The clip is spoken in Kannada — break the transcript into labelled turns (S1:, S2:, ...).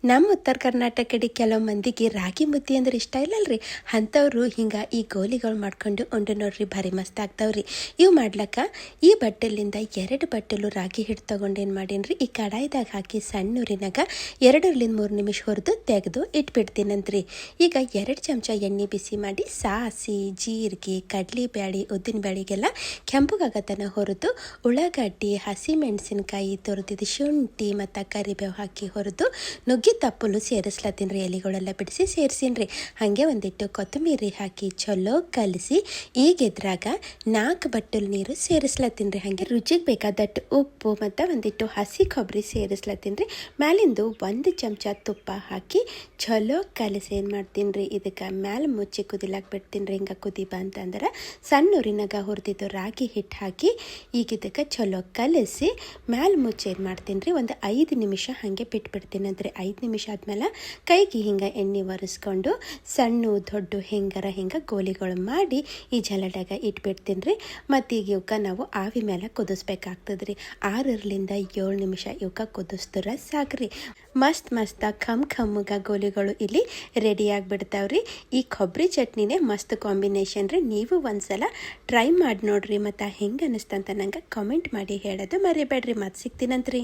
S1: ನಮ್ಮ ಉತ್ತರ ಕರ್ನಾಟಕದ ಕೆಲವು ಮಂದಿಗೆ ರಾಗಿ ಮುದ್ದೆ ಅಂದ್ರೆ ಇಷ್ಟ ಇಲ್ಲಲ್ರಿ. ಅಂಥವ್ರು ಹಿಂಗೆ ಈ ಗೋಲಿಗಳು ಮಾಡ್ಕೊಂಡು ಉಂಡು ನೋಡ್ರಿ, ಭಾರಿ ಮಸ್ತ್ ಆಗ್ತಾವ್ರಿ. ಇವು ಮಾಡ್ಲಕ್ಕ ಈ ಬಟ್ಟಲಿಂದ 2 ಬಟ್ಟಲು ರಾಗಿ ಹಿಟ್ಟು ತೊಗೊಂಡು ಏನು ಮಾಡೀನಿ, ಈ ಕಡಾಯಿದಾಗ ಹಾಕಿ ಸಣ್ಣ ಉರಿನಾಗ 2-3 ನಿಮಿಷ ಹುರಿದು ತೆಗೆದು ಇಟ್ಬಿಡ್ತೀನಂತ್ರಿ. ಈಗ 2 ಚಮಚ ಎಣ್ಣೆ ಬಿಸಿ ಮಾಡಿ ಸಾಸಿ, ಜೀರಿಗೆ, ಕಡಲೆಬೇಳೆ, ಉದ್ದಿನಬೇಳೆಗೆಲ್ಲ ಕೆಂಪಗಾಗತನ ಹುರಿದು ಉಳ್ಳಾಗಡ್ಡಿ, ಹಸಿಮೆಣಸಿನ್ಕಾಯಿ ತುರಿದಿದ್ದು, ಶುಂಠಿ ಮತ್ತು ಕರಿಬೇವು ಹಾಕಿ ಹುರಿದು ನುಗ್ಗಿ ತಪ್ಪಲು ಸೇರಿಸ್ಲತ್ತೀನಿ ರೀ. ಎಲೆಗಳೆಲ್ಲ ಬಿಡಿಸಿ ಸೇರಿಸೀನಿ. ಹಾಗೆ ಒಂದಿಟ್ಟು ಕೊತ್ತಂಬರಿ ಹಾಕಿ ಚಲೋ ಕಲಿಸಿ ಈಗ ಇದ್ರಾಗ 4 ಬಟ್ಟಲು ನೀರು ಸೇರಿಸ್ಲತ್ತೀನಿ ರೀ. ಹಾಗೆ ರುಚಿಗೆ ಬೇಕಾದಟ್ಟು ಉಪ್ಪು ಮತ್ತು ಒಂದಿಟ್ಟು ಹಸಿ ಕೊಬ್ಬರಿ ಸೇರಿಸ್ಲತ್ತೀನಿ ರೀ. ಮ್ಯಾಲಿಂದು 1 ಚಮಚ ತುಪ್ಪ ಹಾಕಿ ಚಲೋ ಕಲಿಸಿ ಏನು ಮಾಡ್ತೀನಿ ರೀ, ಇದಕ್ಕೆ ಮ್ಯಾಲೆ ಮುಚ್ಚಿ ಕುದಿಲಾಕ್ ಬಿಡ್ತೀನಿ ರೀ. ಹಿಂಗೆ ಕುದಿ ಬಂತಂದ್ರೆ ಸಣ್ಣ ಉರಿನಾಗ ಹುರಿದಿದ್ದು ರಾಗಿ ಹಿಟ್ಟು ಹಾಕಿ ಈಗ ಇದಕ್ಕೆ ಚಲೋ ಕಲಿಸಿ ಮ್ಯಾಲೆ ಮುಚ್ಚಿ ಏನು ಮಾಡ್ತೀನಿ ರೀ, ಒಂದು 5 ನಿಮಿಷ ಹಾಗೆ ಬಿಟ್ಬಿಡ್ತೀನಿ. ಅಂದರೆ 5 ನಿಮಿಷ ಆದಮೇಲೆ ಕೈಗೆ ಹಿಂಗೆ ಎಣ್ಣೆ ಒರೆಸ್ಕೊಂಡು ಸಣ್ಣ ದೊಡ್ಡ ಹಿಂಗೆ ಗೋಲಿಗಳು ಮಾಡಿ ಈ ಜಲಡಾಗ ಇಟ್ಬಿಡ್ತೀನಿ ರೀ. ಮತ್ತು ಈಗ ಇವಕ್ಕೆ ನಾವು ಆವಿ ಮೇಲೆ ಕುದಿಸ್ಬೇಕಾಗ್ತದೆ ರೀ. 6-7 ನಿಮಿಷ ಇವಕ್ಕೆ ಕುದಿಸ್ತಾರೆ ಸಾಕ್ರಿ. ಮಸ್ತ್ ಖಮ್ಮಗ ಗೋಲಿಗಳು ಇಲ್ಲಿ ರೆಡಿ ಆಗಿಬಿಡ್ತಾವ್ರಿ. ಈ ಕೊಬ್ಬರಿ ಚಟ್ನಿನೇ ಮಸ್ತ್ ಕಾಂಬಿನೇಷನ್ ರೀ. ನೀವು ಒಂದ್ಸಲ ಟ್ರೈ ಮಾಡಿ ನೋಡ್ರಿ. ಮತ್ತು ಹೆಂಗೆ ಅನ್ನಿಸ್ತಂತ ನಂಗೆ ಕಾಮೆಂಟ್ ಮಾಡಿ ಹೇಳೋದು ಮರಿಬೇಡ್ರಿ. ಮತ್ತೆ ಸಿಗ್ತೀನಂತ್ರಿ.